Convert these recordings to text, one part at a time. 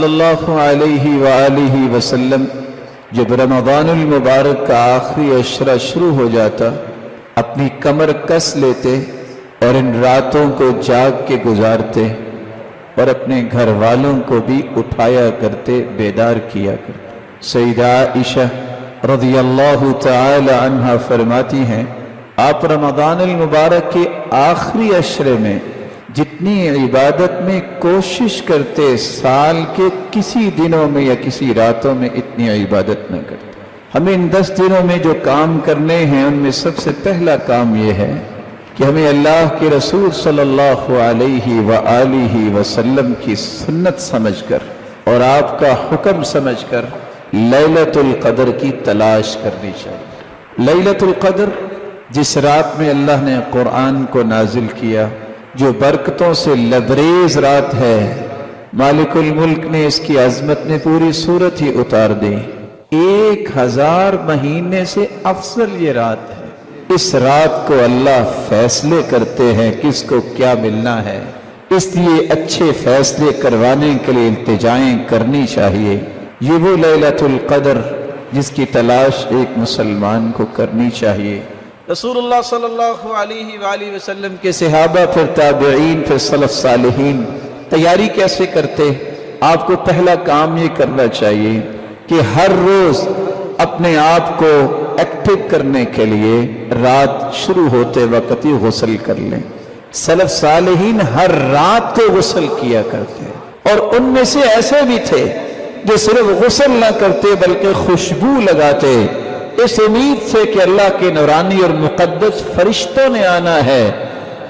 सल्लल्लाहु अलैहि वआलिहि वसल्लम जब रमज़ानुल मुबारक का आखिरी अशरा शुरू हो जाता, अपनी कमर कस लेते और इन रातों को जाग के गुजारते और अपने घर वालों को भी उठाया करते, बेदार किया करते। सईदा आइशा रज़ियल्लाहु तआला अन्हा फरमाती हैं, आप रमज़ानुल मुबारक के आखिरी अशरे में जितनी इबादत में कोशिश करते, साल के किसी दिनों में या किसी रातों में इतनी इबादत न करते। हमें इन 10 दिनों में जो काम करने हैं उनमें सबसे पहला काम ये है कि हमें अल्लाह के रसूल सल्लल्लाहु अलैहि वआलिहि वसल्लम की सुन्नत समझकर और आपका हुक्म समझकर लैलतुल क़द्र की तलाश करनी चाहिए। लैलतुल क़द्र जिस रात में अल्लाह ने कुरान को नाजिल किया, जो बरकतों से लबरेज रात है, मालिकुल मुल्क ने इसकी अजमत में पूरी सूरत ही उतार दी। 1000 महीने से अफजल ये रात है। इस रात को अल्लाह फैसले करते हैं किसको क्या मिलना है, इसलिए अच्छे फैसले करवाने के लिए इल्तिजाएं करनी चाहिए। ये वो लैलतुल क़द्र जिसकी तलाश एक मुसलमान को करनी चाहिए। रसूलुल्लाह सल्लल्लाहु अलैहि वसल्लम के सहाबा, फिर ताबईन, फिर सलफ सालिहीन तैयारी कैसे करते? आपको पहला काम ये करना चाहिए कि हर रोज अपने आप को एक्टिव करने के लिए रात शुरू होते वक्त ही गुस्ल कर लें। सलफ सालिहीन हर रात को गुस्ल किया करते और उनमें से ऐसे भी थे जो सिर्फ गुस्ल न करते बल्कि खुशबू लगाते, इस उम्मीद से कि अल्लाह के नूरानी और मुक़द्दस फरिश्तों ने आना है।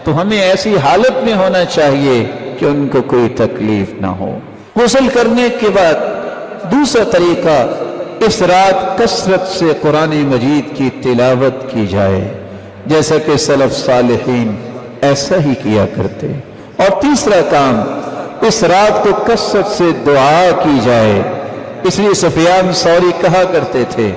तो हमें ऐसी हालत में होना चाहिए कि उनको कोई तकलीफ ना हो। गुस्ल करने के बाद दूसरा तरीका, इस रात कसरत से कुरान मजीद की तिलावत की जाए, जैसा कि सलफ सालिहीन ऐसा ही किया करते। और तीसरा काम, इस रात को कसरत से दुआ की जाए। इसलिए सुफियान सौरी कहा करते थे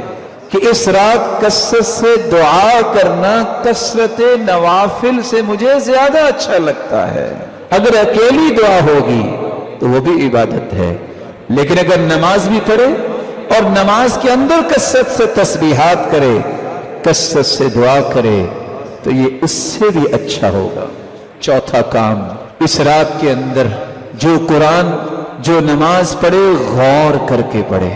कि इस रात कसरत से दुआ करना कसरत नवाफिल से मुझे ज्यादा अच्छा लगता है। अगर अकेली दुआ होगी तो वो भी इबादत है, लेकिन अगर नमाज भी पढ़े और नमाज के अंदर कसरत से तस्बीहात करे, कसरत से दुआ करे, तो ये उससे भी अच्छा होगा। चौथा काम, इस रात के अंदर जो कुरान, जो नमाज पढ़े, गौर करके पढ़े।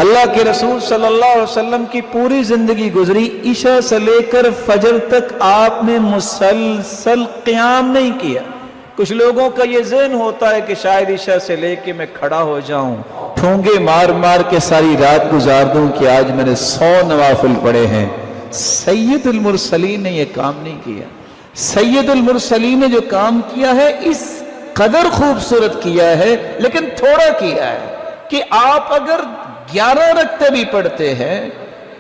अल्लाह के रसूल सल्लल्लाहु अलैहि वसल्लम की पूरी जिंदगी गुजरी, ईशा से लेकर फजर तक आपने मुसलसल क़याम नहीं किया। कुछ लोगों का ये ज़हन होता है कि शायद ईशा से लेके मैं खड़ा हो जाऊं, ठोंगे मार मार के सारी रात गुजार दूं कि आज मैंने 100 नवाफिल पढ़े हैं। सैयदुल मुरसलीन ने ये काम नहीं किया। सैयदुल मुरसलीन ने जो काम किया है इस कदर खूबसूरत किया है, लेकिन थोड़ा किया है कि आप अगर 11 रकते भी पढ़ते हैं,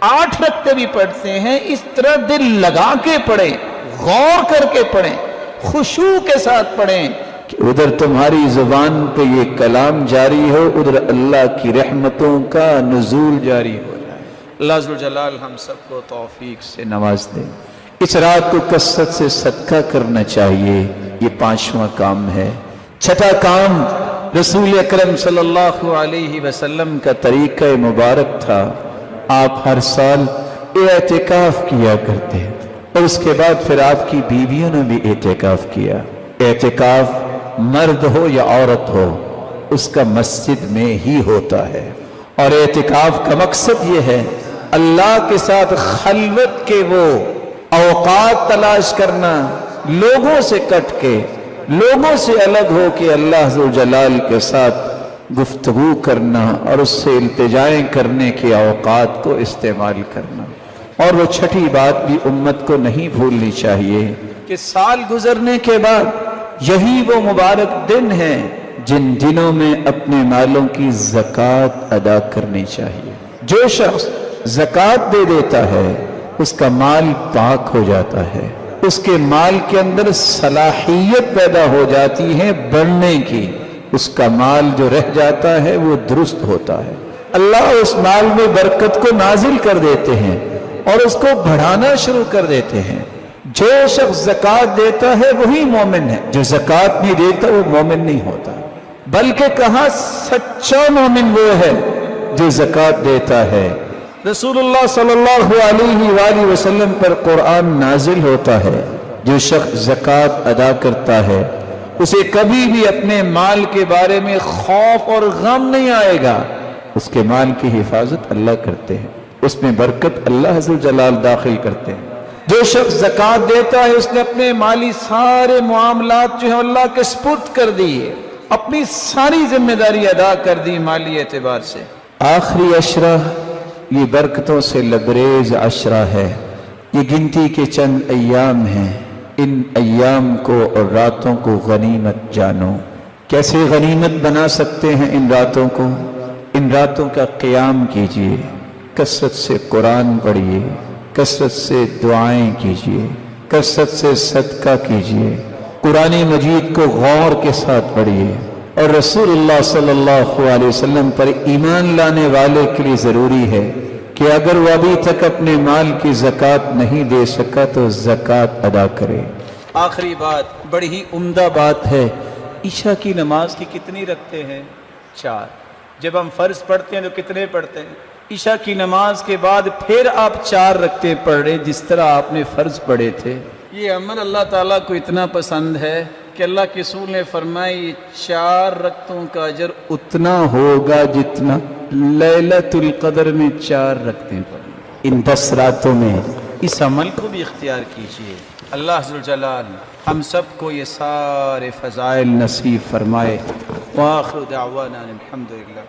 8 रकते भी पढ़ते हैं, इस तरह दिल लगा के पढ़ें, गौर करके पढ़ें, खुशू के साथ पढ़ें कि उधर तुम्हारी जुबान पे ये कलाम जारी हो, उधर अल्लाह की रहमतों का नुज़ूल जारी हो जाए। अल्लाह ज़ुल जलाल हम सबको तौफीक से नवाज दे। इस रात को कसरत से सदका करना चाहिए, ये 5वां काम है। छठा काम, रसूल अकरम सल्लल्लाहु अलैहि वसल्लम का तरीका मुबारक था। आप हर साल एतिकाफ किया करते और उसके बाद फिर आपकी बीवियों ने भी एतिकाफ किया। एतिकाफ मर्द हो या औरत हो, उसका मस्जिद में ही होता है। और एतिकाफ का मकसद ये है अल्लाह के साथ खलवत के वो औकात तलाश करना, लोगों से कट के, लोगों से अलग हो के अल्लाह ज़ुल जलाल के साथ गुफ्तगू करना और उससे इल्तिजाएं करने के औकात को इस्तेमाल करना। और वो छठी बात भी उम्मत को नहीं भूलनी चाहिए कि साल गुजरने के बाद यही वो मुबारक दिन है जिन दिनों में अपने मालों की ज़कात अदा करनी चाहिए। जो शख्स ज़कात दे देता है उसका माल पाक हो जाता है, उसके माल के अंदर सलाहियत पैदा हो जाती है बढ़ने की, उसका माल जो रह जाता है वो दुरुस्त होता है। अल्लाह उस माल में बरकत को नाजिल कर देते हैं और उसको बढ़ाना शुरू कर देते हैं। जो शख्स ज़कात देता है वही मोमिन है, जो ज़कात नहीं देता वो मोमिन नहीं होता। बल्कि कहा सच्चा मोमिन वो है जो ज़कात देता है। रसूलुल्लाह सल्लल्लाहु अलैहि वसल्लम पर कुरान नाजिल होता है, जो शख्स ज़कात अदा करता है उसे कभी भी अपने माल के बारे में खौफ और गम नहीं आएगा। उसके माल की हिफाजत अल्लाह करते हैं, उसमें बरकत अल्लाह अज़्ज़ल जलाल दाखिल करते हैं। जो शख्स ज़कात देता है उसने अपने माली सारे मामलात जो है अल्लाह के सुपुर्द कर दिए, अपनी सारी जिम्मेदारी अदा कर दी माली एतबार से। आखिरी अशरा ये बरकतों से लबरेज अशरा है, ये गिनती के चंद अय्याम हैं। इन अय्याम को और रातों को गनीमत जानो। कैसे गनीमत बना सकते हैं इन रातों को? इन रातों का क़ियाम कीजिए, कसरत से कुरान पढ़िए, कसरत से दुआएं कीजिए, कसरत से सदका कीजिए, कुरान मजीद को गौर के साथ पढ़िए। और रसूलुल्लाह सल्लल्लाहु अलैहि वसल्लम पर ईमान लाने वाले के लिए ज़रूरी है कि अगर वो अभी तक अपने माल की ज़कात नहीं दे सका तो ज़कात अदा करे। आखिरी बात, बड़ी ही उम्दा बात है, ईशा की नमाज की कितनी रखते हैं? 4। जब हम फ़र्ज पढ़ते हैं तो कितने पढ़ते हैं? ईशा की नमाज के बाद फिर आप 4 रखते पढ़ रहे जिस तरह आपने फ़र्ज पढ़े थे। ये अमल अल्लाह ताला को इतना पसंद है कि अल्लाह के रसूल ने फरमाया 4 रकतों का अजर उतना होगा जितना लैलतुल क़द्र में 4 रकतें पढ़ी। इन 10 रातों में इस अमल को भी इख्तियार कीजिए। अल्लाह अज़्ज़ल जलाल हम सब को ये सारे फ़ज़ाइल नसीब फरमाए। व आखिरु दाअवाना अनिल हम्दुलिल्लाह।